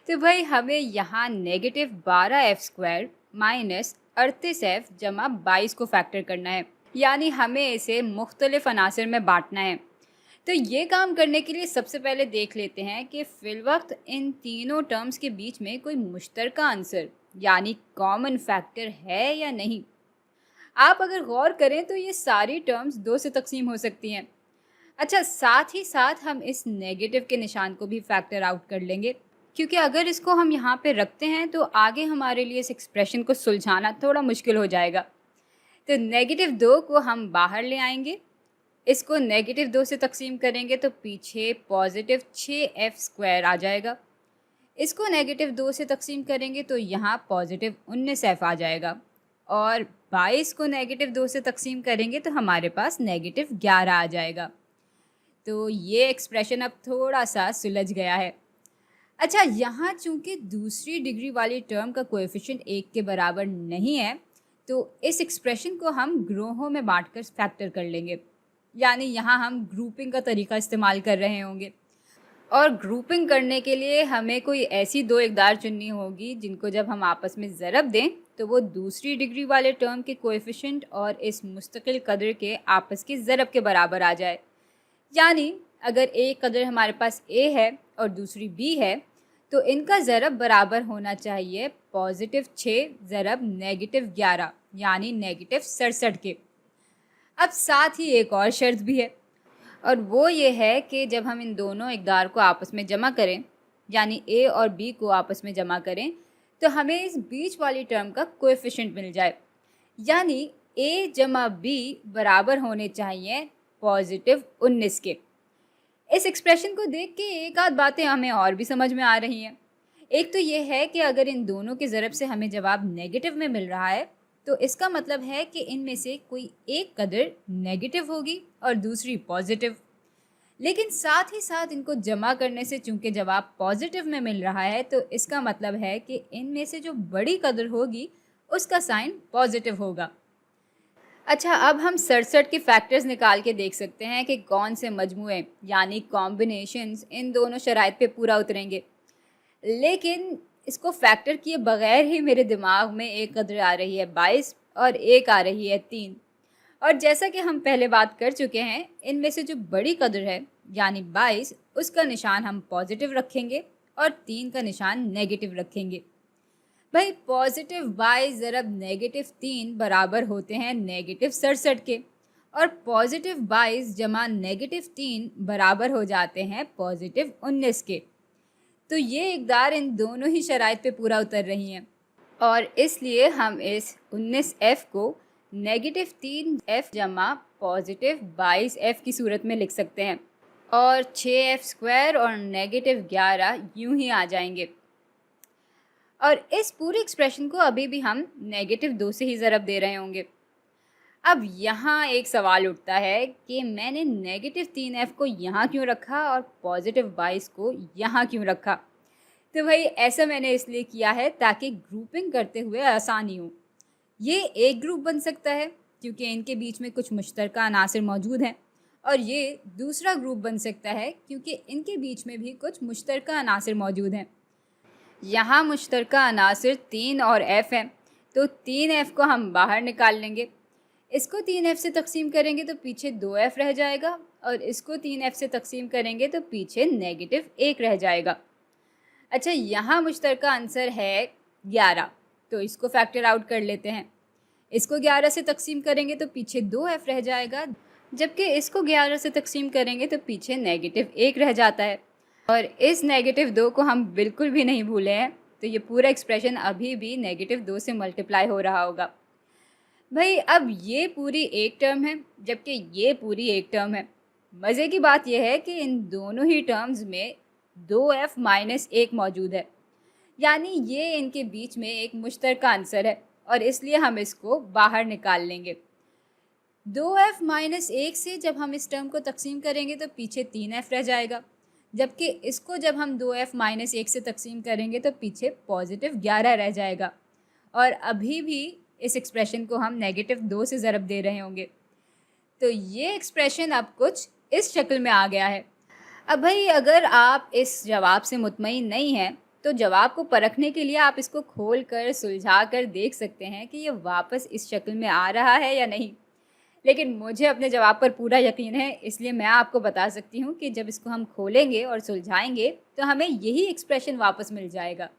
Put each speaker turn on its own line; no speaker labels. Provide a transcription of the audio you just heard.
तो भाई हमें यहाँ -12f² माइनस 38f जमा 22 को फैक्टर करना है, यानी हमें इसे मुख्तलिफ अनासर में बांटना है। तो ये काम करने के लिए सबसे पहले देख लेते हैं कि फिलवक्त इन तीनों टर्म्स के बीच में कोई मुश्तरका आंसर यानी कॉमन फैक्टर है या नहीं। आप अगर गौर करें तो ये सारी टर्म्स 2 से तकसीम हो सकती हैं। अच्छा, साथ ही साथ हम इस नेगेटिव के निशान को भी फैक्टर आउट कर लेंगे, क्योंकि अगर इसको हम यहाँ पे रखते हैं तो आगे हमारे लिए इस एक्सप्रेशन को सुलझाना थोड़ा मुश्किल हो जाएगा। तो -2 को हम बाहर ले आएंगे, इसको -2 से तकसीम करेंगे तो पीछे +6f² आ जाएगा। इसको -2 से तकसीम करेंगे तो यहाँ +19f आ जाएगा, और 22 को -2 से तकसीम करेंगे तो हमारे पास -11 आ जाएगा। तो ये एक्सप्रेशन अब थोड़ा सा सुलझ गया है। अच्छा, यहाँ चूँकि दूसरी डिग्री वाली टर्म का कोएफिशिएंट 1 के बराबर नहीं है, तो इस एक्सप्रेशन को हम ग्रोहों में बांटकर फैक्टर कर लेंगे, यानी यहाँ हम ग्रुपिंग का तरीका इस्तेमाल कर रहे होंगे। और ग्रुपिंग करने के लिए हमें कोई ऐसी दो इकदार चुननी होगी जिनको जब हम आपस में ज़रब दें तो वो दूसरी डिग्री वाले टर्म के कोएफिशिएंट और इस मुस्तकिल कदर के आपस की ज़रब के बराबर आ जाए। यानी अगर एक कदर हमारे पास a है और दूसरी b है तो इनका ज़रब बराबर होना चाहिए +6 ज़रब -11 यानी -67 के। अब साथ ही एक और शर्त भी है, और वो ये है कि जब हम इन दोनों इकदार को आपस में जमा करें, यानी a और b को आपस में जमा करें, तो हमें इस बीच वाली टर्म का कोएफिशिएंट मिल जाए, यानी a जमा b बराबर होने चाहिए +19 के। इस एक्सप्रेशन को देख के एक आध बातें हमें और भी समझ में आ रही हैं। एक तो ये है कि अगर इन दोनों के ज़रब से हमें जवाब नेगेटिव में मिल रहा है तो इसका मतलब है कि इनमें से कोई एक कदर नेगेटिव होगी और दूसरी पॉजिटिव। लेकिन साथ ही साथ इनको जमा करने से चूंकि जवाब पॉजिटिव में मिल रहा है तो इसका मतलब है कि इनमें से जो बड़ी कदर होगी उसका साइन पॉजिटिव होगा। अच्छा, अब हम 67 के फैक्टर्स निकाल के देख सकते हैं कि कौन से मजमूए यानी कॉम्बिनेशंस इन दोनों शराइत पे पूरा उतरेंगे। लेकिन इसको फैक्टर किए बगैर ही मेरे दिमाग में एक कदर आ रही है 22 और एक आ रही है 3। और जैसा कि हम पहले बात कर चुके हैं, इनमें से जो बड़ी कदर है यानी 22 उसका निशान हम पॉजिटिव रखेंगे और 3 का निशान नेगेटिव रखेंगे। भाई +22 ज़रब -3 बराबर होते हैं -67 के, और +22 जमा -3 बराबर हो जाते हैं +19 के। तो ये इकदार इन दोनों ही शराइत पे पूरा उतर रही हैं, और इसलिए हम इस 19f को -3f जमा +22f की सूरत में लिख सकते हैं, और 6f² और -11 यूं ही आ जाएंगे। और इस पूरे एक्सप्रेशन को अभी भी हम -2 से ही ज़रब दे रहे होंगे। अब यहाँ एक सवाल उठता है कि मैंने -3f को यहाँ क्यों रखा और +22 को यहाँ क्यों रखा। तो भाई ऐसा मैंने इसलिए किया है ताकि ग्रुपिंग करते हुए आसानी हो। ये एक ग्रुप बन सकता है क्योंकि इनके बीच में कुछ मुश्तरका अनासर मौजूद हैं, और ये दूसरा ग्रुप बन सकता है क्योंकि इनके बीच में भी कुछ मुश्तरका अनासर मौजूद हैं। यहाँ मुश्तरका अनासर 3 और f हैं, तो 3f को हम बाहर निकाल लेंगे। इसको 3f से तकसीम करेंगे तो पीछे 2f रह जाएगा, और इसको 3f से तकसीम करेंगे तो पीछे -1 रह जाएगा। अच्छा, यहाँ मुश्तरका आंसर है 11, तो इसको फैक्टर आउट कर लेते हैं। इसको 11 से तकसीम करेंगे तो पीछे 2f रह जाएगा, जबकि इसको 11 से तकसीम करेंगे तो पीछे -1 रह जाता है। और इस -2 को हम बिल्कुल भी नहीं भूले हैं, तो ये पूरा एक्सप्रेशन अभी भी -2 से मल्टीप्लाई हो रहा होगा। भाई अब ये पूरी एक टर्म है जबकि ये पूरी एक टर्म है। मज़े की बात यह है कि इन दोनों ही टर्म्स में 2f-1 मौजूद है, यानी ये इनके बीच में एक मुश्तरका आंसर है, और इसलिए हम इसको बाहर निकाल लेंगे। 2f-1 से जब हम इस टर्म को तकसीम करेंगे तो पीछे 3f रह जाएगा, जबकि इसको जब हम 2f-1 से तकसीम करेंगे तो पीछे +11 रह जाएगा, और अभी भी इस एक्सप्रेशन को हम -2 से ज़रब दे रहे होंगे। तो ये एक्सप्रेशन अब कुछ इस शक्ल में आ गया है। अब भाई अगर आप इस जवाब से मुतमईन नहीं हैं तो जवाब को परखने के लिए आप इसको खोल कर सुलझा कर देख सकते हैं कि ये वापस इस शक्ल में आ रहा है या नहीं। लेकिन मुझे अपने जवाब पर पूरा यकीन है, इसलिए मैं आपको बता सकती हूँ कि जब इसको हम खोलेंगे और सुलझाएंगे तो हमें यही एक्सप्रेशन वापस मिल जाएगा।